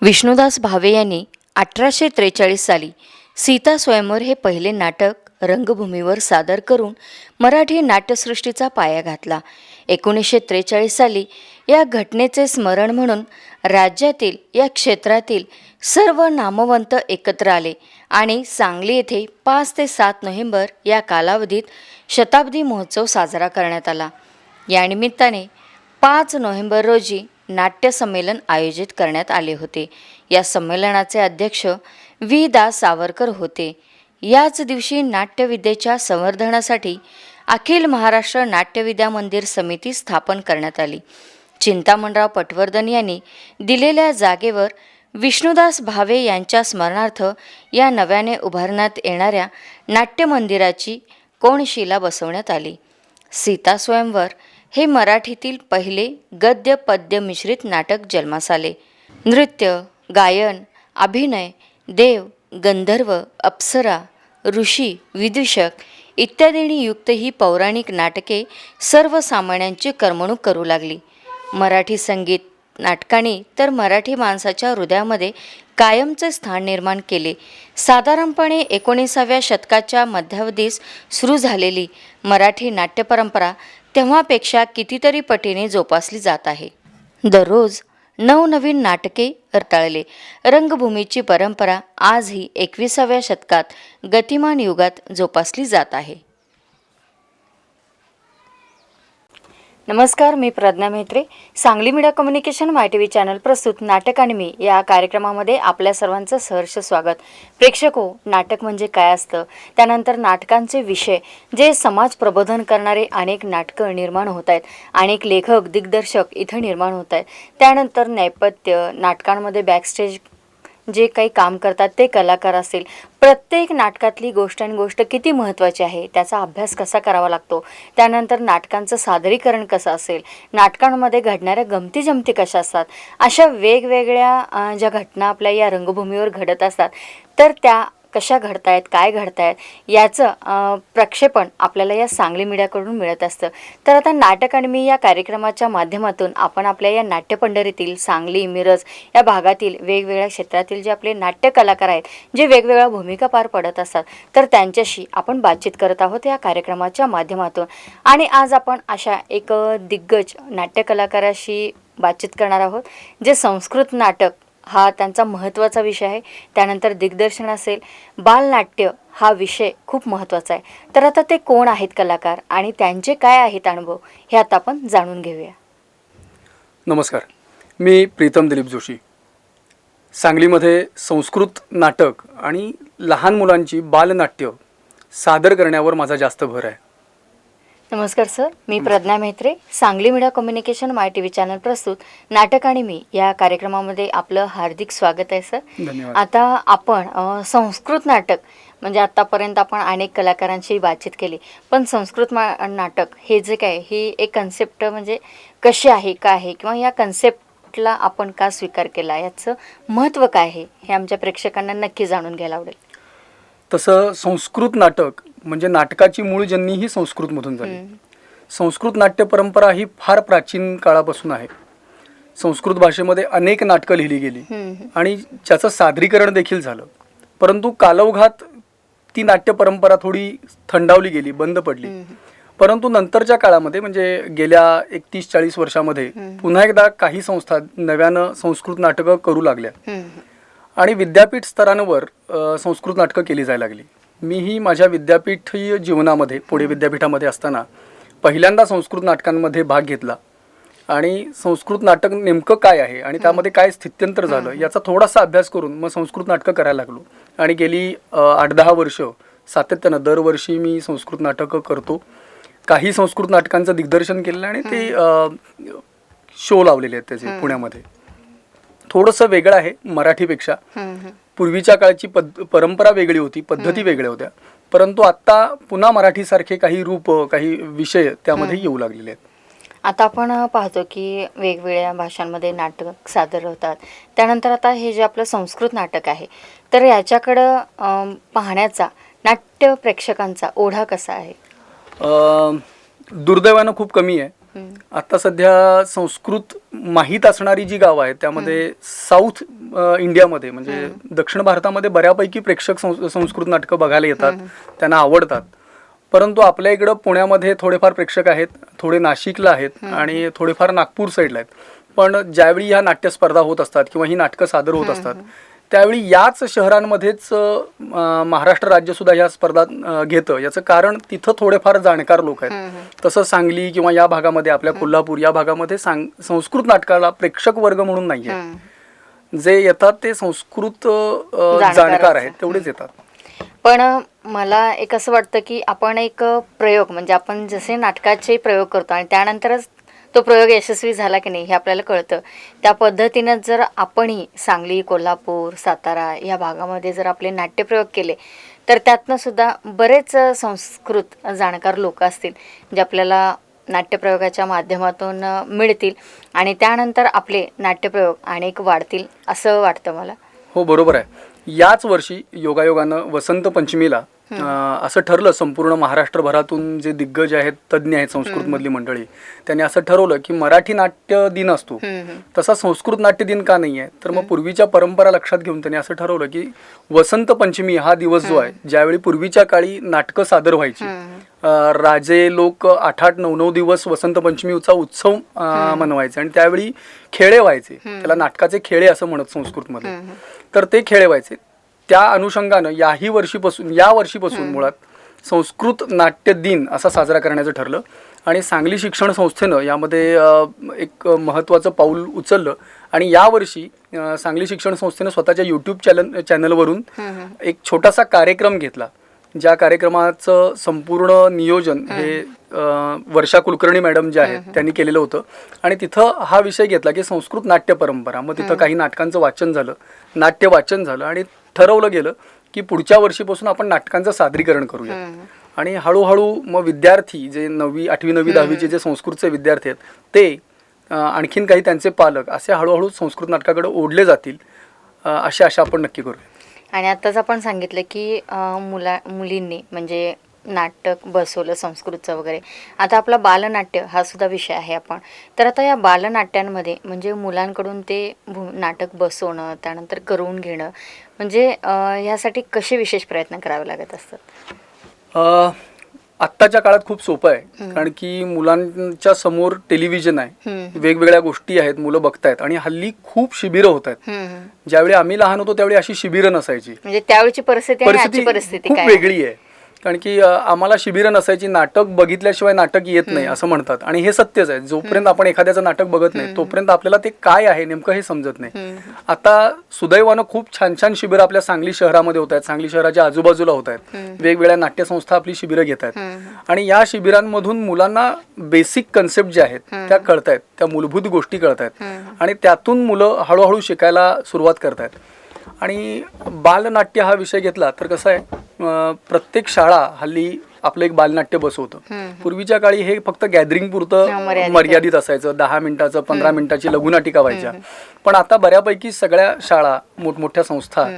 विष्णुदास भावे यांनी 1843 साली सीता स्वयंवर हे पहिले नाटक रंगभूमीवर सादर करून मराठी नाट्यसृष्टीचा पाया घातला. 1943 साली या घटनेचे स्मरण म्हणून राज्यातील या क्षेत्रातील सर्व नामवंत एकत्र आले आणि सांगली येथे 5 ते 7 नोव्हेंबर या कालावधीत शताब्दी महोत्सव साजरा करण्यात आला. या निमित्ताने 5 नोव्हेंबर रोजी नाट्य संमेलन आयोजित करण्यात आले होते. या संमेलनाचे अध्यक्ष व्ही. दा. सावरकर होते. याच दिवशी नाट्यविद्येच्या संवर्धनासाठी अखिल महाराष्ट्र नाट्यविद्या मंदिर समिती स्थापन करण्यात आली. चिंतामणराव पटवर्धन यांनी दिलेल्या जागेवर विष्णुदास भावे यांच्या स्मरणार्थ या नव्याने उभारण्यात येणाऱ्या नाट्यमंदिराची कोनशिला बसवण्यात आली. सीता स्वयंवर हे मराठीतील पहिले गद्य पद्य मिश्रित नाटक जन्मास आले. नृत्य, गायन, अभिनय, देव, गंधर्व, अप्सरा, ऋषी, विदूषक इत्यादींनी युक्त ही पौराणिक नाटके सर्वसामान्यांची करमणूक करू लागली. मराठी संगीत नाटकांनी तर मराठी माणसाच्या हृदयामध्ये कायमचे स्थान निर्माण केले. साधारणपणे 19व्या शतकाच्या मध्यावधीस सुरू झालेली मराठी नाट्यपरंपरा तेव्हापेक्षा कितीतरी पटीने जोपासली जात आहे. दररोज नवनवीन नाटके रताळले. रंगभूमीची परंपरा आजही 21व्या शतकात गतिमान युगात जोपासली जात आहे. नमस्कार, मी प्रज्ञा म्हेत्रे. सांगली मीडिया कम्युनिकेशन माय चॅनल प्रस्तुत नाटक आणि मी या कार्यक्रमामध्ये आपल्या सर्वांचं सहर्ष स्वागत. प्रेक्षको, नाटक म्हणजे काय असतं, त्यानंतर नाटकांचे विषय, जे समाज प्रबोधन करणारे अनेक नाटकं निर्माण होत आहेत, अनेक लेखक दिग्दर्शक इथं निर्माण होत आहेत. त्यानंतर नेपथ्य नाटकांमध्ये बॅकस्टेज जे काही काम करतात ते कलाकार असतील, प्रत्येक नाटकातली गोष्ट आणि गोष्ट किती महत्त्वाची आहे, त्याचा अभ्यास कसा करावा लागतो, त्यानंतर नाटकांचं सादरीकरण कसं असेल, नाटकांमध्ये घडणाऱ्या गमती जमती कशा असतात, अशा वेगवेगळ्या ज्या घटना आपल्या या रंगभूमीवर घडत असतात, तर त्या कशा घडतायत, काय घडतायत याचं प्रक्षेपण आपल्याला या सांगली मीडियाकडून मिळत असतं. तर आता नाटक आणि मी या कार्यक्रमाच्या माध्यमातून आपण आपल्या या नाट्यपंढरीतील सांगली, मिरज या भागातील वेगवेगळ्या क्षेत्रातील जे आपले नाट्य कलाकार आहेत, जे वेगवेगळ्या भूमिका पार पडत असतात, तर त्यांच्याशी आपण बातचीत करत आहोत या कार्यक्रमाच्या माध्यमातून. आणि आज आपण अशा एक दिग्गज नाट्य कलाकाराशी बातचीत करणार आहोत, जे संस्कृत नाटक हा त्यांचा महत्त्वाचा विषय आहे. त्यानंतर दिग्दर्शन असेल, बालनाट्य हा विषय खूप महत्त्वाचा आहे. तर आता ते कोण आहेत कलाकार आणि त्यांचे काय आहेत अनुभव, हे आता आपण जाणून घेऊया. नमस्कार, मी प्रीतम दिलीप जोशी. सांगलीमध्ये संस्कृत नाटक आणि लहान मुलांची बालनाट्य सादर करण्यावर माझा जास्त भर आहे. नमस्कार सर, मी प्रज्ञा म्हेत्रे. सांगली मीडिया कम्युनिकेशन माय टी व्ही चॅनल प्रस्तुत नाटक आणि मी या कार्यक्रमामध्ये आपलं हार्दिक स्वागत आहे सर. धन्यवाद. आता आपण संस्कृत नाटक म्हणजे आत्तापर्यंत आपण अनेक कलाकारांशी बातचीत केली, पण संस्कृत नाटक हे जे काय, ही एक कन्सेप्ट म्हणजे कशी आहे, काय आहे, किंवा या कन्सेप्टला आपण का स्वीकार केला, याचं महत्त्व काय आहे, हे आमच्या प्रेक्षकांना नक्की जाणून घ्यायला आवडेल. तसं संस्कृत नाटक म्हणजे नाटकाची मूळजन्मी ही संस्कृतमधून झाली. संस्कृत नाट्य परंपरा ही फार प्राचीन काळापासून आहे. संस्कृत भाषेमध्ये अनेक नाटकं लिहिली गेली आणि ज्याचं सादरीकरण देखील झालं. परंतु कालौघात ती नाट्य परंपरा थोडी थंडावली गेली, बंद पडली. परंतु नंतरच्या काळामध्ये म्हणजे गेल्या 30-40 वर्षामध्ये पुन्हा एकदा काही संस्था नव्यानं संस्कृत नाटकं करू लागल्या आणि विद्यापीठ स्तरांवर संस्कृत नाटकं केली जायला लागली. मीही माझ्या विद्यापीठीय जीवनामध्ये पुणे विद्यापीठामध्ये असताना पहिल्यांदा संस्कृत नाटकांमध्ये भाग घेतला आणि संस्कृत नाटक नेमकं काय आहे आणि त्यामध्ये काय स्थित्यंतर झालं याचा थोडासा अभ्यास करून मग संस्कृत नाटकं करायला लागलो. आणि गेली 8-10 वर्ष सातत्यानं दरवर्षी मी संस्कृत नाटकं करतो. काही संस्कृत नाटकांचं दिग्दर्शन केलेलं आणि ते शो लावलेले आहेत त्याचे पुण्यामध्ये. थोडंसं वेगळं आहे मराठीपेक्षा. पूर्वीच्या काळची परंपरा वेगळी होती, पद्धती वेगळ्या होत्या, परंतु आता पुन्हा मराठीसारखे काही रूप, काही विषय त्यामध्ये येऊ लागलेले आहेत. आता आपण पाहतो की वेगवेगळ्या भाषांमध्ये नाटक सादर होतात. त्यानंतर आता हे जे आपलं संस्कृत नाटक आहे, तर याच्याकडं पाहण्याचा नाट्य प्रेक्षकांचा ओढा कसा आहे? दुर्दैवानं खूप कमी आहे. आता सध्या संस्कृत माहीत असणारी जी गावं आहेत त्यामध्ये साऊथ इंडियामध्ये म्हणजे दक्षिण भारतामध्ये बऱ्यापैकी प्रेक्षक संस्कृत नाटकं बघायला येतात, त्यांना आवडतात. परंतु आपल्या इकडं पुण्यामध्ये थोडेफार प्रेक्षक आहेत, थोडे नाशिकला आहेत आणि थोडेफार नागपूर साईडला आहेत. पण ज्यावेळी ह्या नाट्यस्पर्धा होत असतात किंवा ही नाटकं सादर होत असतात त्यावेळी याच शहरांमध्येच महाराष्ट्र राज्य सुद्धा ह्या स्पर्धा घेतं. याचं कारण तिथं थोडेफार जाणकार लोक आहेत. तसं सांगली किंवा या भागामध्ये आपल्या कोल्हापूर या भागामध्ये संस्कृत नाटकाला प्रेक्षक वर्ग म्हणून नाही आहे. जे येतात ते संस्कृत जाणकार आहेत तेवढेच येतात. पण मला एक असं वाटतं की आपण एक प्रयोग म्हणजे आपण जसे नाटकाचे प्रयोग करतो आणि त्यानंतरच तो प्रयोग यशस्वी झाला की नाही हे आपल्याला कळतं. त्या पद्धतीनं जर आपणही सांगली, कोल्हापूर, सातारा या भागामध्ये जर आपले नाट्यप्रयोग केले तर त्यातनं सुद्धा बरेच संस्कृत जाणकार लोक असतील जे आपल्याला नाट्यप्रयोगाच्या माध्यमातून मिळतील आणि त्यानंतर आपले नाट्यप्रयोग अनेक वाढतील असं वाटतं मला. हो, बरोबर आहे. याच वर्षी योगायोगानं वसंत पंचमीला असं ठरलं, संपूर्ण महाराष्ट्रभरातून जे दिग्गज आहेत, तज्ज्ञ आहेत संस्कृतमधली मंडळी, त्यांनी असं ठरवलं की मराठी नाट्य दिन असतो तसा संस्कृत नाट्य दिन का नाही आहे. तर मग पूर्वीच्या परंपरा लक्षात घेऊन त्यांनी असं ठरवलं की वसंत पंचमी हा दिवस जो आहे, ज्यावेळी पूर्वीच्या काळी नाटकं सादर व्हायची, राजे लोक 8-8, 9-9 दिवस वसंत पंचमीचा उत्सव मनवायचे आणि त्यावेळी खेळे व्हायचे, त्याला नाटकाचे खेळे असं म्हणत संस्कृतमध्ये. तर ते खेळे व्हायचे. त्या अनुषंगानं या वर्षीपासून मुळात संस्कृत नाट्य दिन असा साजरा करण्याचं ठरलं आणि सांगली शिक्षण संस्थेनं यामध्ये एक महत्त्वाचं पाऊल उचललं आणि यावर्षी सांगली शिक्षण संस्थेनं स्वतःच्या यूट्यूब चॅनलवरून एक छोटासा कार्यक्रम घेतला, ज्या कार्यक्रमाचं संपूर्ण नियोजन हे वर्षा कुलकर्णी मॅडम जे आहेत त्यांनी केलेलं होतं आणि तिथं हा विषय घेतला की संस्कृत नाट्य परंपरा. मग तिथं काही नाटकांचं वाचन झालं, नाट्य वाचन झालं आणि ठरवलं गेलं की पुढच्या वर्षीपासून आपण नाटकांचं सादरीकरण करूया. आणि हळूहळू मग विद्यार्थी जे 9वी, 8वी, 9वी, 10वीचे जे संस्कृतचे विद्यार्थी आहेत ते आणखीन काही त्यांचे पालक असे हळूहळू संस्कृत नाटकाकडे ओढले जातील अशी आशा आपण नक्की करूया. आणि आत्ताच आपण सांगितलं की मुलींनी म्हणजे नाटक बसवलं संस्कृतचं वगैरे. आता आपला बालनाट्य हा सुद्धा विषय आहे आपण. तर आता या बालनाट्यांमध्ये म्हणजे मुलांकडून ते नाटक बसवणं, त्यानंतर करून घेणं म्हणजे ह्यासाठी कसे विशेष प्रयत्न करावे लागत असतात? आत्ताच्या काळात खूप सोपं आहे, कारण की मुलांच्या समोर टेलिव्हिजन आहे, वेगवेगळ्या गोष्टी आहेत, मुलं बघतायत आणि हल्ली खूप शिबिरं होत आहेत. ज्यावेळी आम्ही लहान होतो त्यावेळी अशी शिबिरं नसायची. म्हणजे त्यावेळीची परिस्थिती खूप वेगळी आहे, कारण की आम्हाला शिबिरं नसायची. नाटक बघितल्याशिवाय नाटक येत नाही असं म्हणतात आणि हे सत्यच आहे. जोपर्यंत आपण एखाद्याचं नाटक बघत नाही तोपर्यंत आपल्याला ते काय आहे नेमकं हे समजत नाही. आता सुदैवानं खूप छान छान शिबिरं आपल्या सांगली शहरामध्ये होत आहेत, सांगली शहराच्या आजूबाजूला होत आहेत. वेगवेगळ्या नाट्यसंस्था आपली शिबिरं घेत आहेत आणि या शिबिरांमधून मुलांना बेसिक कन्सेप्ट ज्या आहेत त्या कळत आहेत, त्या मूलभूत गोष्टी कळत आहेत आणि त्यातून मुलं हळूहळू शिकायला सुरुवात करत आहेत. आणि बालनाट्य हा विषय घेतला तर कसं आहे, प्रत्येक शाळा हल्ली आपलं एक बालनाट्य बसवतं. पूर्वीच्या काळी हे फक्त गॅदरिंग पुरतं मर्यादित असायचं, 10 मिनिटाचं 15 मिनिटाची लघुनाटिका व्हायच्या. पण आता बऱ्यापैकी सगळ्या शाळा, मोठमोठ्या संस्था,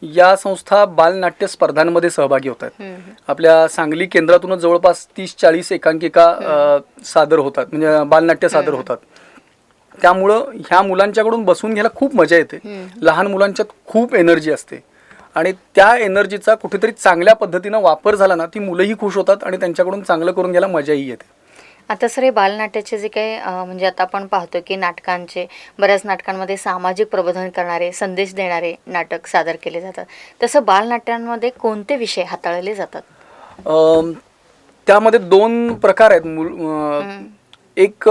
या संस्था बालनाट्य स्पर्धांमध्ये सहभागी होत आहेत. आपल्या सांगली केंद्रातूनच जवळपास 30-40 एकांकिका सादर होतात, म्हणजे बालनाट्य सादर होतात. त्यामुळं ह्या मुलांच्याकडून बसून घ्यायला खूप मजा येते. लहान मुलांच्यात खूप एनर्जी असते आणि त्या एनर्जीचा कुठेतरी चांगल्या पद्धतीनं वापर झाला ना, ती मुलंही खुश होतात आणि त्यांच्याकडून चांगलं करून घ्यायला मजाही येते. आता सर हे बालनाट्याचे जे काही म्हणजे आता आपण पाहतो की बऱ्याच नाटकांमध्ये सामाजिक प्रबोधन करणारे, संदेश देणारे नाटक सादर केले जातात. तसं बालनाट्यांमध्ये कोणते विषय हाताळले जातात? त्यामध्ये 2 प्रकार आहेत. एक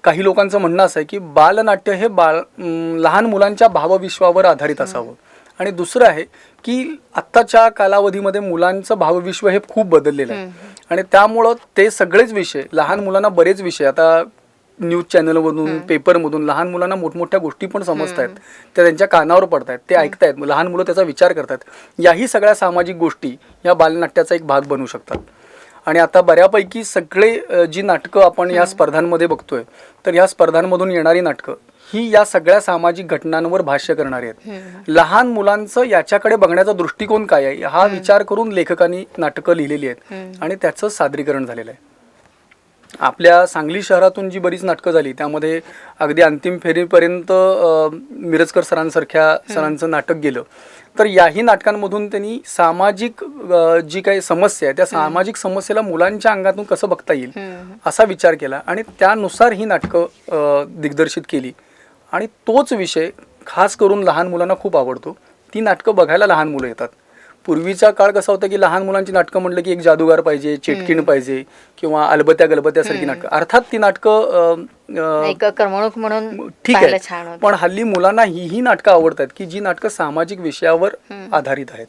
काही लोकांचं म्हणणं असं आहे की बालनाट्य हे लहान मुलांच्या भावविश्वावर आधारित असावं आणि दुसरं आहे की आत्ताच्या कालावधीमध्ये मुलांचं भावविश्व हे खूप बदललेलं आहे आणि त्यामुळं ते सगळेच विषय लहान मुलांना, बरेच विषय आता न्यूज चॅनलमधून, पेपरमधून लहान मुलांना मोठमोठ्या गोष्टी पण समजत आहेत, त्या त्यांच्या कानावर पडतायत, ते ऐकतायत, लहान मुलं त्याचा विचार करतात. याही सगळ्या सामाजिक गोष्टी या बालनाट्याचा एक भाग बनू शकतात. आणि आता बऱ्यापैकी सगळे जी नाटकं आपण या स्पर्धांमध्ये बघतोय, तर या स्पर्धांमधून येणारी नाटकं ही या सगळ्या सामाजिक घटनांवर भाष्य करणारी आहेत. लहान मुलांचं याच्याकडे बघण्याचा दृष्टिकोन काय आहे हा विचार करून लेखकांनी नाटकं लिहिलेली आहेत आणि त्याचं सादरीकरण झालेलं आहे. आपल्या सांगली शहरातून जी बरीच नाटकं झाली त्यामध्ये अगदी अंतिम फेरीपर्यंत मिरजकर सरांसारख्या सरांचं नाटक गेलं. तर याही नाटकांमधून त्यांनी सामाजिक जी काही समस्या आहे त्या सामाजिक समस्येला मुलांच्या अंगातून कसं बघता येईल असा विचार केला आणि त्यानुसार ही नाटकं दिग्दर्शित केली. आणि तोच विषय खास करून लहान मुलांना खूप आवडतो. ती नाटकं बघायला लहान मुलं येतात. पूर्वीचा काळ कसा होता की लहान मुलांची नाटकं म्हटलं की एक जादूगार पाहिजे, चेटकीण पाहिजे किंवा अलबत्या गलबत्यासारखी नाटकं. अर्थात ती नाटकं एक करमणूक म्हणून ठीक पाहायला आहे, छान होतं. पण हल्ली मुलांना ही नाटकं आवडतात की जी नाटकं सामाजिक विषयावर आधारित आहेत.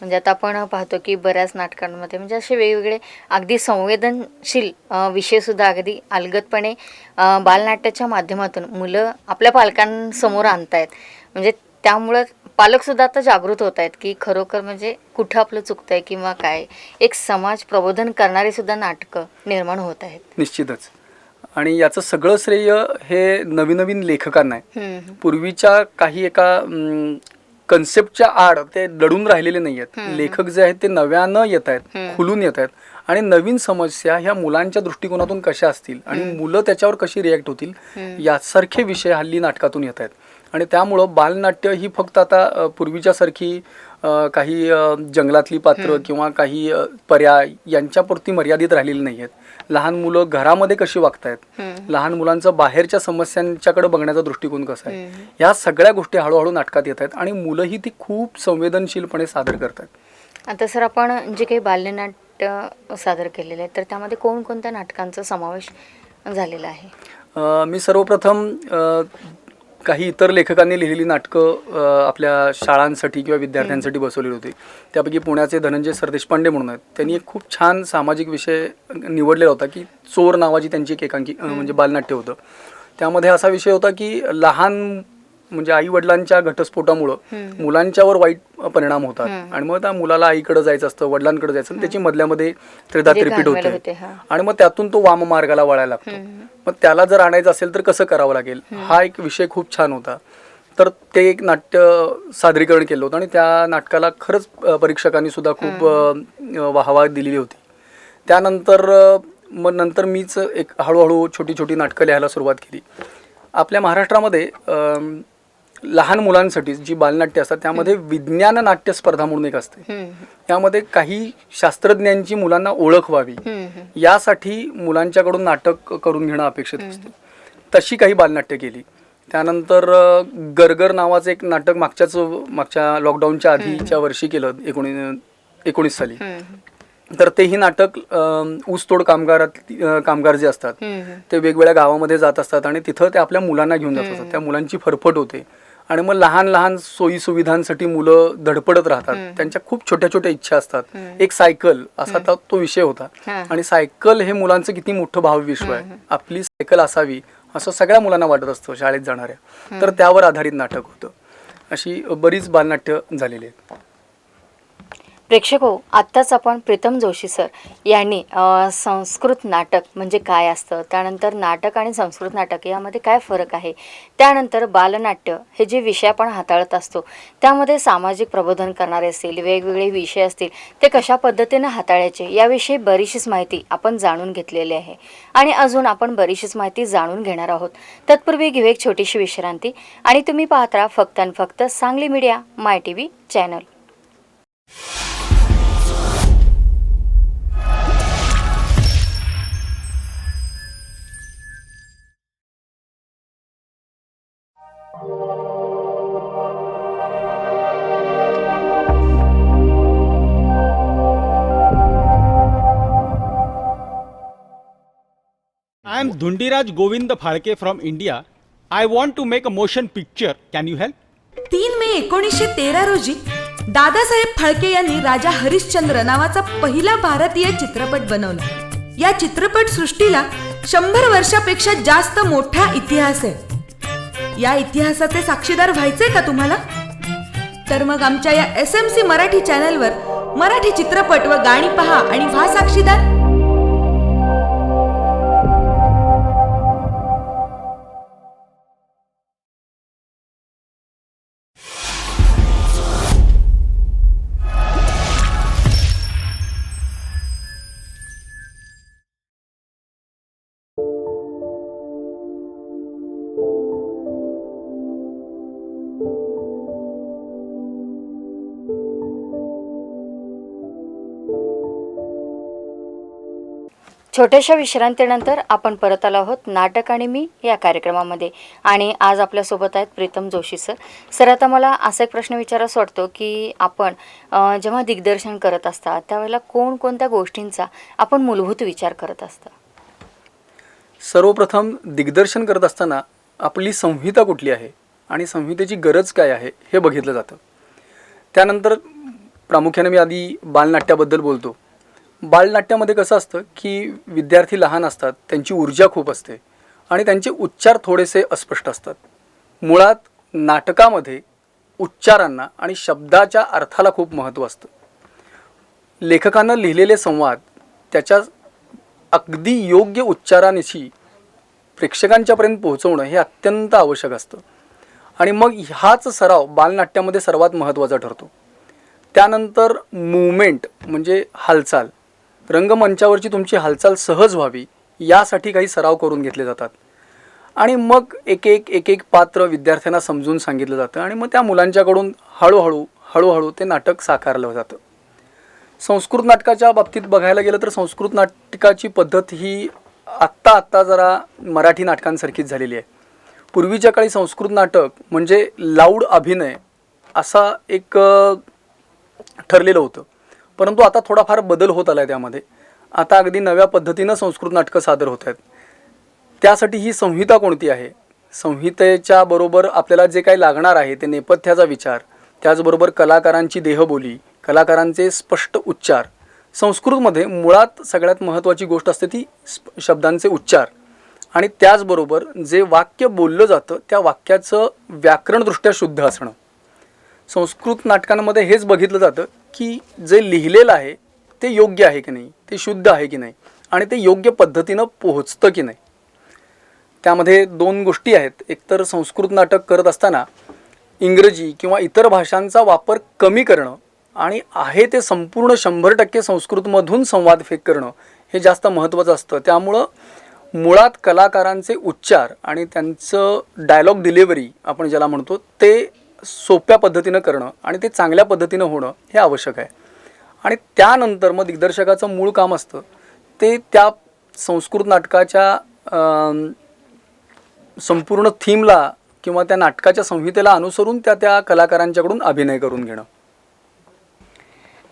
म्हणजे आता आपण पाहतो की बऱ्याच नाटकांमध्ये म्हणजे असे वेगवेगळे अगदी संवेदनशील विषय सुद्धा अगदी अलगदपणे बालनाट्याच्या माध्यमातून मुलं आपल्या पालकांसमोर आणतायत. म्हणजे त्यामुळं पालक सुद्धा आता जागृत होत आहेत की खरोखर म्हणजे कुठं आपलं चुकतंय किंवा काय. एक समाज प्रबोधन करणारी सुद्धा नाटकं निर्माण होत आहेत. निश्चितच. आणि याचं सगळं श्रेय हे नवीन नवीन लेखकांना आहे. पूर्वीच्या काही एका कन्सेप्टच्या आड ते दडून राहिलेले नाही आहेत. लेखक जे आहेत ते नव्यानं येत आहेत, खुलून येत आहेत आणि नवीन समस्या ह्या मुलांच्या दृष्टिकोनातून कशा असतील आणि मुलं त्याच्यावर कशी रिॲक्ट होतील यासारखे विषय हल्ली नाटकातून येत आहेत. आणि त्यामुळं बालनाट्य ही फक्त आता पूर्वीच्यासारखी काही जंगलातली पात्र किंवा काही पर्याय यांच्यापुरती मर्यादित राहिलेली नाही आहेत. लहान मुलं घरामध्ये कशी वागतायत, लहान मुलांचं बाहेरच्या समस्यांच्याकडे बघण्याचा दृष्टिकोन कसा आहे, या सगळ्या गोष्टी हळूहळू नाटकात येत आहेत आणि मुलंही ती खूप संवेदनशीलपणे सादर करतात. आता सर आपण जे काही बाल्यनाट्य सादर केलेलं आहे तर त्यामध्ये कोणकोणत्या नाटकांचा समावेश झालेला आहे? मी सर्वप्रथम काही इतर लेखकांनी लिहिलेली नाटकं आपल्या शाळांसाठी किंवा विद्यार्थ्यांसाठी बसवलेली होती. त्यापैकी पुण्याचे धनंजय सरदेशपांडे म्हणून आहेत. त्यांनी एक खूप छान सामाजिक विषय निवडलेला होता की चोर नावाची त्यांची एक एकांकी म्हणजे बालनाट्य होतं. त्यामध्ये असा विषय होता की लहान म्हणजे आई वडिलांच्या घटस्फोटामुळं मुलांच्यावर वाईट परिणाम होतात आणि मग त्या मुलाला आईकडे जायचं असतं, वडिलांकडे जायचं, त्याची मधल्यामध्ये त्रिधा त्रिपीट होते आणि मग त्यातून तो वाम मार्गाला वळायला लागतो. मग त्याला जर आणायचं असेल तर कसं करावं लागेल, हा एक विषय खूप छान होता. तर ते एक नाट्य सादरीकरण केलं होतं आणि त्या नाटकाला खरंच परीक्षकांनी सुद्धा खूप वाहवा दिलेली होती. त्यानंतर नंतर मीच एक हळूहळू छोटी छोटी नाटकं लिहायला सुरुवात केली. आपल्या महाराष्ट्रामध्ये लहान मुलांसाठी जी बालनाट्य असतात त्यामध्ये विज्ञान नाट्य स्पर्धा म्हणून एक असते. यामध्ये काही शास्त्रज्ञांची मुलांना ओळख व्हावी यासाठी मुलांच्याकडून नाटक करून घेणं अपेक्षित असतं. तशी काही बालनाट्य केली. त्यानंतर गरगर नावाचं एक नाटक मागच्या लॉकडाऊनच्या आधीच्या वर्षी केलं 19 साली. तर तेही नाटक ऊसतोड कामगार जे असतात ते वेगवेगळ्या गावामध्ये जात असतात आणि तिथं ते आपल्या मुलांना घेऊन जात असतात. त्या मुलांची फरफट होते आणि मग लहान लहान सोयी सुविधांसाठी मुलं धडपडत राहतात. त्यांच्या खूप छोट्या छोट्या इच्छा असतात. एक सायकल असा तो विषय होता आणि सायकल हे मुलांचं किती मोठं भावविश्व आहे. आपली सायकल असावी असं सगळ्या मुलांना वाटत असतं शाळेत जाणाऱ्या. तर त्यावर आधारित नाटक होतं. अशी बरीच बालनाट्य झालेली आहेत. प्रेक्षक हो, आत्ताच आपण प्रीतम जोशी सर यांनी संस्कृत नाटक म्हणजे काय असतं, त्यानंतर नाटक आणि संस्कृत नाटक यामध्ये काय फरक आहे, त्यानंतर बालनाट्य हे जे विषय आपण हाताळत असतो त्यामध्ये सामाजिक प्रबोधन करणारे असतील, वेगवेगळे विषय असतील, ते कशा पद्धतीने हाताळायचे याविषयी बरीचशीच माहिती आपण जाणून घेतलेली आहे आणि अजून आपण बरीचशीच माहिती जाणून घेणार आहोत. तत्पूर्वी घेऊ एक छोटीशी विश्रांती आणि तुम्ही पाहत राहा फक्त आणि फक्त Sangli media my TV channel. I am Dhundiraj Govind Phalke from India. I want to make a motion picture. Can you help? 3 मे 1913 रोजी दादासाहेब फाळके यांनी राजा हरिश्चंद्र नावाचा पहिला भारतीय चित्रपट बनवला. या चित्रपट सृष्टीला 100 वर्षापेक्षा जास्त मोठा इतिहास आहे. या इतिहासाचे साक्षीदार व्हायचे का तुम्हाला? तर मग आमच्या या SMC मराठी चॅनलवर मराठी चित्रपट व गाणी पहा आणि व्हा साक्षीदार. छोट्याशा विश्रांतीनंतर आपण परत आलो आहोत नाटक आणि मी या कार्यक्रमामध्ये. आणि आज आपल्यासोबत आहेत प्रीतम जोशी सर. सर, आता मला असा एक प्रश्न विचारायचा वाटतो की आपण जेव्हा दिग्दर्शन करत असता त्यावेळेला कोणकोणत्या गोष्टींचा आपण मूलभूत विचार करत असता? सर्वप्रथम दिग्दर्शन करत असताना आपली संहिता कुठली आहे आणि संहितेची गरज काय आहे हे बघितलं जातं. त्यानंतर प्रामुख्याने मी आधी बालनाट्याबद्दल बोलतो. बालनाट्यामध्ये कसं असतं की विद्यार्थी लहान असतात, त्यांची ऊर्जा खूप असते आणि त्यांचे उच्चार थोडेसे अस्पष्ट असतात. मुळात नाटकामध्ये उच्चारांना आणि शब्दाच्या अर्थाला खूप महत्त्व असतं. लेखकानं लिहिलेले संवाद त्याच्या अगदी योग्य उच्चारानिशी प्रेक्षकांच्यापर्यंत पोहोचवणं हे अत्यंत आवश्यक असतं आणि मग हाच सराव बालनाट्यामध्ये सर्वात महत्त्वाचा ठरतो. त्यानंतर मूवमेंट म्हणजे हालचाल, रंगमंचावरची तुमची हालचाल सहज व्हावी यासाठी काही सराव करून घेतले जातात आणि मग एक एक पात्र विद्यार्थ्यांना समजून सांगितलं जातं आणि मग त्या मुलांच्याकडून हळूहळू ते नाटक साकारलं जातं. संस्कृत नाटकाच्या बाबतीत बघायला गेलं तर संस्कृत नाटकाची पद्धत ही आत्ता जरा मराठी नाटकांसारखीच झालेली आहे. पूर्वीच्या काळी संस्कृत नाटक म्हणजे लाऊड अभिनय असा एक ठरलेलं होतं, परंतु आता थोडाफार बदल होत आला आहे त्यामध्ये. आता अगदी नव्या पद्धतीनं संस्कृत नाटकं सादर होत आहेत. त्यासाठी ही संहिता कोणती आहे, संहितेच्या बरोबर आपल्याला जे काही लागणार आहे ते नेपथ्याचा विचार, त्याचबरोबर कलाकारांची देहबोली, कलाकारांचे स्पष्ट उच्चार. संस्कृतमध्ये मुळात सगळ्यात महत्त्वाची गोष्ट असते ती शब्दांचे उच्चार आणि त्याचबरोबर जे वाक्य बोललं जातं त्या वाक्याचं व्याकरणदृष्ट्या शुद्ध असणं. संस्कृत नाटकांमध्ये हेच बघितलं जातं की जे लिहिलेलं आहे ते योग्य आहे की नाही, ते शुद्ध आहे की नाही आणि ते योग्य पद्धतीनं पोहोचतं की नाही. त्यामध्ये दोन गोष्टी आहेत. एकतर संस्कृत नाटक करत असताना इंग्रजी किंवा इतर भाषांचा वापर कमी करणं आणि आहे ते संपूर्ण 100% संस्कृतमधून संवाद फेक करणं हे जास्त महत्त्वाचं असतं. त्यामुळं मुळात कलाकारांचे उच्चार आणि त्यांचं डायलॉग डिलिव्हरी आपण ज्याला म्हणतो ते सोप्या पद्धतीनं करणं आणि ते चांगल्या पद्धतीनं होणं हे आवश्यक आहे. आणि त्यानंतर मग दिग्दर्शकाचं मूळ काम असतं ते त्या संस्कृत नाटकाच्या संपूर्ण थीमला किंवा त्या नाटकाच्या संहितेला अनुसरून त्या कलाकारांच्याकडून अभिनय करून घेणं.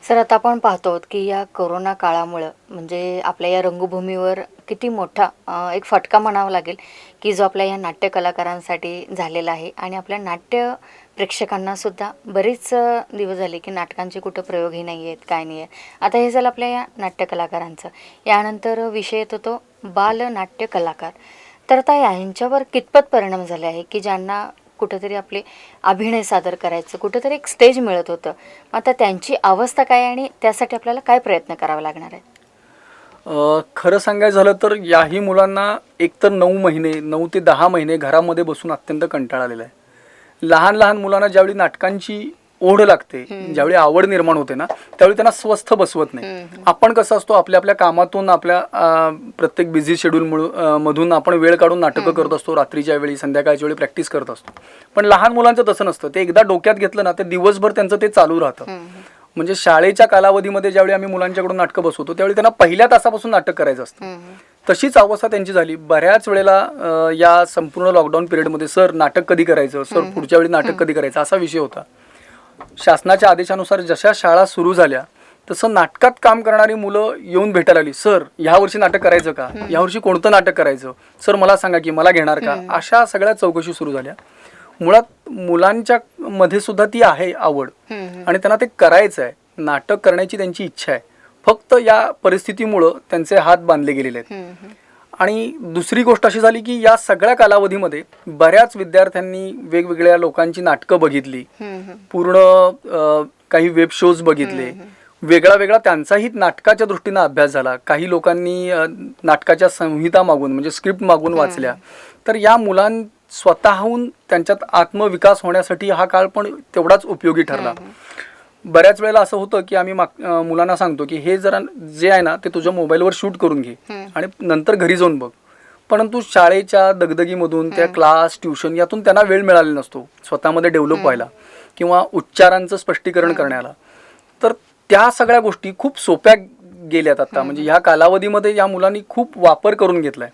सर, आता आपण पाहतो की या कोरोना काळामुळं म्हणजे आपल्या या रंगभूमीवर किती मोठा एक फटका म्हणावा लागेल की जो आपल्या या नाट्य कलाकारांसाठी झालेला आहे आणि आपल्या नाट्य प्रेक्षकांनासुद्धा बरेच दिवस झाले की नाटकांचे कुठं प्रयोगही नाही आहेत, काय नाही आहे. आता हे झालं आपल्या या नाट्य कलाकारांचं. यानंतर विषय येतो तो बालनाट्य कलाकार. तर आता यांच्यावर कितपत परिणाम झाले आहे की ज्यांना कुठंतरी आपले अभिनय सादर करायचं कुठंतरी एक स्टेज मिळत होतं, आता त्यांची अवस्था काय आणि त्यासाठी आपल्याला काय प्रयत्न करावा लागणार आहे? खरं सांगायचं झालं तर याही मुलांना एकतर 9 ते 10 महिने घरामध्ये बसून अत्यंत कंटाळा आलेला आहे. लहान मुलांना ज्यावेळी नाटकांची ओढ लागते, ज्यावेळी आवड निर्माण होते ना त्यावेळी त्यांना स्वस्थ बसवत नाही. आपण कसं असतो आपल्या कामातून आपल्या प्रत्येक बिझी शेड्यूल मधून आपण वेळ काढून नाटकं करत असतो, रात्रीच्या वेळी संध्याकाळच्या वेळी प्रॅक्टिस करत असतो. पण लहान मुलांचं तसं नसतं. ते एकदा डोक्यात घेतलं ना ते दिवसभर त्यांचं ते चालू राहतं. म्हणजे शाळेच्या कालावधीमध्ये ज्यावेळी आम्ही मुलांच्याकडून नाटकं बसवतो त्यावेळी त्यांना पहिल्या तासापासून नाटक करायचं असतं. तशीच अवस्था त्यांची झाली. बऱ्याच वेळेला या संपूर्ण लॉकडाऊन पिरियडमध्ये सर नाटक कधी करायचं, सर पुढच्या वेळी नाटक कधी करायचं असा विषय होता. शासनाच्या आदेशानुसार जशा शाळा सुरू झाल्या तसं नाटकात काम करणारी मुलं येऊन भेटायला आली. सर ह्या वर्षी नाटक करायचं का, यावर्षी कोणतं नाटक करायचं, सर मला सांगा की मला घेणार का, अशा सगळ्या चौकशी सुरू झाल्या. मुळात मुलांच्या मध्ये सुद्धा ती आहे आवड आणि त्यांना ते करायचं आहे, नाटक करण्याची त्यांची इच्छा आहे. फक्त या परिस्थितीमुळं त्यांचे हात बांधले गेलेले आहेत. आणि दुसरी गोष्ट अशी झाली की या सगळ्या कालावधीमध्ये बऱ्याच विद्यार्थ्यांनी वेगवेगळ्या लोकांची नाटकं बघितली, पूर्ण काही वेब शोज बघितले, वेगळा त्यांचाही नाटकाच्या दृष्टीनं अभ्यास झाला. काही लोकांनी नाटकाच्या संहिता मागून म्हणजे स्क्रिप्ट मागून वाचल्या. तर या मुलां स्वतःहून त्यांच्यात आत्मविकास होण्यासाठी हा काळ पण तेवढाच उपयोगी ठरला. बऱ्याच वेळेला असं होतं की आम्ही मुलांना सांगतो की हे जरा जे आहे ना ते तुझ्या मोबाईलवर शूट करून घे आणि नंतर घरी जाऊन बघ. परंतु शाळेच्या दगदगीमधून त्या क्लास ट्युशन यातून त्यांना वेळ मिळालेला नसतो स्वतःमध्ये डेव्हलप व्हायला किंवा उच्चारांचं स्पष्टीकरण करण्याला. तर त्या सगळ्या गोष्टी खूप सोप्या गेल्यात आता, म्हणजे ह्या कालावधीमध्ये या मुलांनी खूप वापर करून घेतलाय.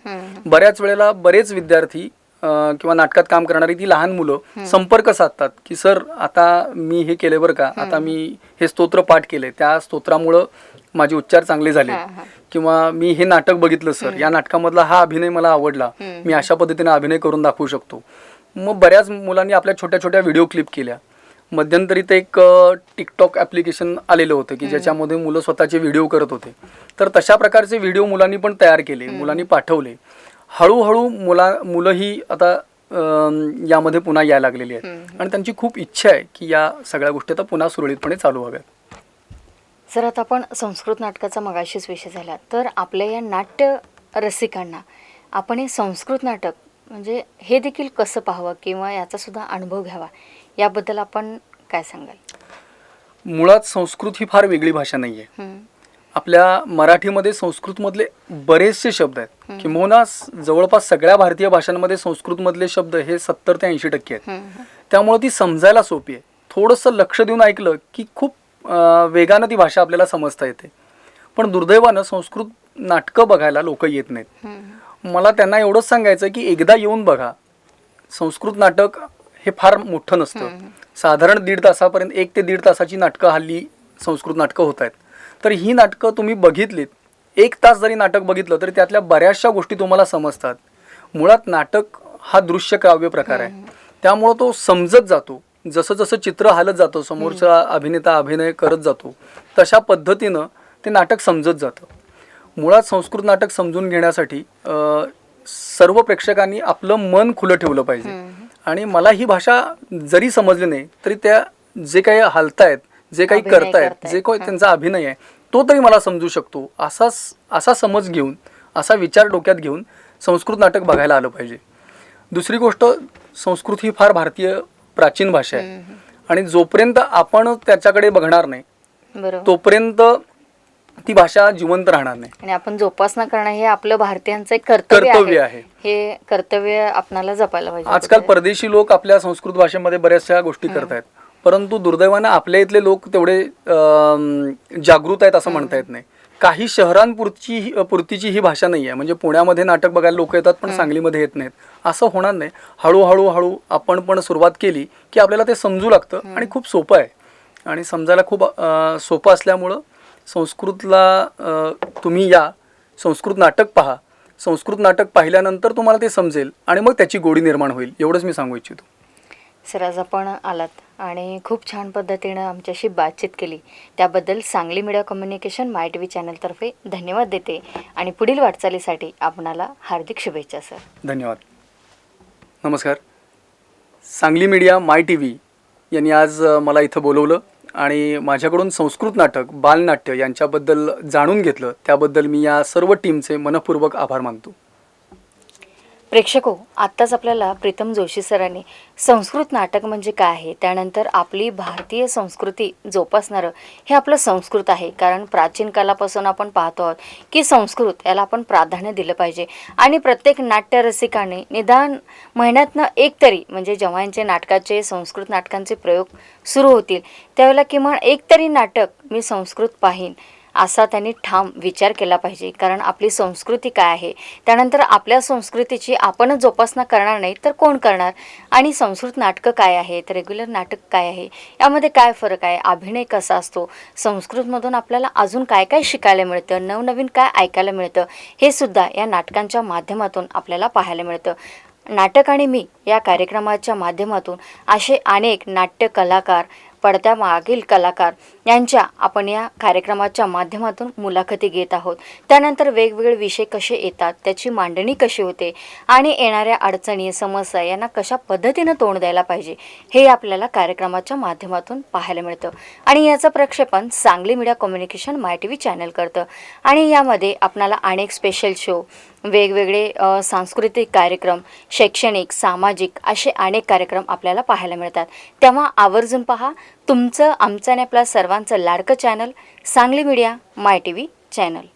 बऱ्याच वेळेला बरेच विद्यार्थी किंवा नाटकात काम करणारी ती लहान मुलं संपर्क साधतात की सर आता मी हे केले बरं का, आता मी हे स्तोत्र पाठ केले, त्या स्तोत्रामुळं माझे उच्चार चांगले झाले, किंवा मी हे नाटक बघितलं सर, या नाटकामधला हा अभिनय मला आवडला, मी अशा पद्धतीने अभिनय करून दाखवू शकतो. मग बऱ्याच मुलांनी आपल्या छोट्या छोट्या व्हिडिओ क्लिप केल्या. मध्यंतरीत एक टिकटॉक ॲप्लिकेशन आलेलं होतं की ज्याच्यामध्ये मुलं स्वतःचे व्हिडिओ करत होते. तर तशा प्रकारचे व्हिडिओ मुलांनी पण तयार केले, मुलांनी पाठवले. हळूहळू मुलं ही आता यामध्ये पुन्हा यायला लागलेली आहेत आणि त्यांची खूप इच्छा आहे की या सगळ्या गोष्टी आता पुन्हा सुरळीतपणे चालू व्हाव्यात. सर, आता आपण संस्कृत नाटकाचा मगाशीच विषय झाला, तर आपल्या या नाट्य रसिकांना आपण हे संस्कृत नाटक म्हणजे हे देखील कसं पाहावं किंवा याचा सुद्धा अनुभव घ्यावा, याबद्दल आपण काय सांगाल? मुळात संस्कृत ही फार वेगळी भाषा नाही आहे. आपल्या मराठीमध्ये संस्कृतमधले बरेचसे शब्द आहेत, किंबहुना जवळपास सगळ्या भारतीय भाषांमध्ये संस्कृतमधले शब्द हे 70 ते 80% आहेत. त्यामुळे ती समजायला सोपी आहे. थोडंसं लक्ष देऊन ऐकलं की खूप वेगानं ती भाषा आपल्याला समजता येते. पण दुर्दैवानं संस्कृत नाटकं बघायला लोक येत नाहीत. मला त्यांना एवढंच सांगायचं की एकदा येऊन बघा. संस्कृत नाटक हे फार मोठं नसतं. साधारण 1.5 तासापर्यंत 1 ते 1.5 तासाची नाटकं हल्ली संस्कृत नाटकं होत आहेत. तर ही नाटकं तुम्ही बघितलीत, 1 तास जरी नाटक बघितलं तरी त्यातल्या बऱ्याचशा गोष्टी तुम्हाला समजतात. मुळात नाटक हा दृश्य काव्य प्रकार आहे, त्यामुळं तो समजत जातो. जसं जसं चित्र हालत जातं, समोरचा अभिनेता अभिनय करत जातो, तशा पद्धतीनं ते नाटक समजत जातं. मुळात संस्कृत नाटक समजून घेण्यासाठी सर्व प्रेक्षकांनी आपलं मन खुलं ठेवलं पाहिजे. आणि मला ही भाषा जरी समजली नाही तरी त्या जे काही हालतायत, जे काही करतायत, जे काही त्यांचा अभिनय आहे तो तरी मला समजू शकतो, असा समज घेऊन, असा विचार डोक्यात घेऊन संस्कृत नाटक बघायला आलं पाहिजे. दुसरी गोष्ट, संस्कृत ही फार भारतीय प्राचीन भाषा आहे आणि जोपर्यंत आपण त्याच्याकडे बघणार नाही तोपर्यंत ती भाषा जिवंत राहणार नाही. आणि आपण जोपासना करणं हे आपलं भारतीयांचं एक कर्तव्य आहे. हे कर्तव्य आपणाला जपायला पाहिजे. आजकाल परदेशी लोक आपल्या संस्कृत भाषेमध्ये बऱ्याचशा गोष्टी करतायत, परंतु दुर्दैवानं आपल्या इथले लोक तेवढे जागृत आहेत असं म्हणता येत नाही. काही शहरांपुरतीची ही भाषा नाही आहे. म्हणजे पुण्यामध्ये नाटक बघायला लोक येतात पण सांगलीमध्ये येत नाहीत, असं होणार नाही. हळूहळू आपण पण सुरुवात केली की आपल्याला ते समजू लागतं आणि खूप सोपं आहे. आणि समजायला खूप सोपं असल्यामुळं संस्कृतला तुम्ही या, संस्कृत नाटक पहा. संस्कृत नाटक पाहिल्यानंतर तुम्हाला ते समजेल आणि मग त्याची गोडी निर्माण होईल, एवढंच मी सांगू इच्छितो. सर, आज आपण आलात आणि खूप छान पद्धतीनं आमच्याशी बातचीत केली, त्याबद्दल सांगली मीडिया कम्युनिकेशन माय टी व्ही चॅनलतर्फे धन्यवाद देते आणि पुढील वाटचालीसाठी आपणाला हार्दिक शुभेच्छा सर. धन्यवाद. नमस्कार. सांगली मीडिया माय टी व्ही यांनी आज मला इथं बोलवलं आणि माझ्याकडून संस्कृत नाटक, बालनाट्य यांच्याबद्दल जाणून घेतलं, त्याबद्दल मी या सर्व टीमचे मनपूर्वक आभार मानतो. प्रेक्षको, आत्ताच आपल्याला प्रीतम जोशी सरांनी संस्कृत नाटक म्हणजे काय आहे, त्यानंतर आपली भारतीय संस्कृती जोपासणारं हे आपलं संस्कृत आहे. कारण प्राचीन कालापासून आपण पाहतो आहोत की संस्कृत याला आपण प्राधान्य दिलं पाहिजे आणि प्रत्येक नाट्यरसिकाने निदान महिन्यातनं एक तरी, म्हणजे जेव्हा यांचे नाटकाचे, संस्कृत नाटकांचे प्रयोग सुरू होतील त्यावेळेला किमान एक तरी नाटक मी संस्कृत पाहीन असा त्यांनी ठाम विचार केला पाहिजे. कारण आपली संस्कृती काय आहे, त्यानंतर आपल्या संस्कृतीची आपणच जोपासना करणार नाही तर कोण करणार, आणि संस्कृत नाटकं काय आहेत, रेग्युलर नाटक काय आहे, यामध्ये काय फरक आहे, अभिनय कसा असतो, संस्कृतमधून आपल्याला अजून काय काय शिकायला मिळतं, नवनवीन काय ऐकायला मिळतं, हे सुद्धा या नाटकांच्या माध्यमातून आपल्याला पाहायला मिळतं. नाटक आणि मी या कार्यक्रमाच्या माध्यमातून असे अनेक नाट्य कलाकार, पडद्यामागील कलाकार यांच्या आपण या कार्यक्रमाच्या माध्यमातून मुलाखती घेत आहोत. त्यानंतर वेगवेगळे विषय कसे येतात, त्याची मांडणी कशी होते आणि येणाऱ्या अडचणी, समस्या यांना कशा पद्धतीनं तोंड द्यायला पाहिजे हे आपल्याला कार्यक्रमाच्या माध्यमातून पाहायला मिळतं. आणि याचं प्रक्षेपण सांगली मीडिया कम्युनिकेशन माय टी व्ही चॅनल करतं आणि यामध्ये आपणाला अनेक स्पेशल शो, वेगवेगळे सांस्कृतिक कार्यक्रम, शैक्षणिक, सामाजिक असे अनेक कार्यक्रम आपल्याला पाहायला मिळतात. तेव्हा आवर्जून पहा तुमचं, आमचं आणि आपल्या सर्वांचं लाडकं चॅनल सांगली मीडिया माय टी व्ही चॅनल.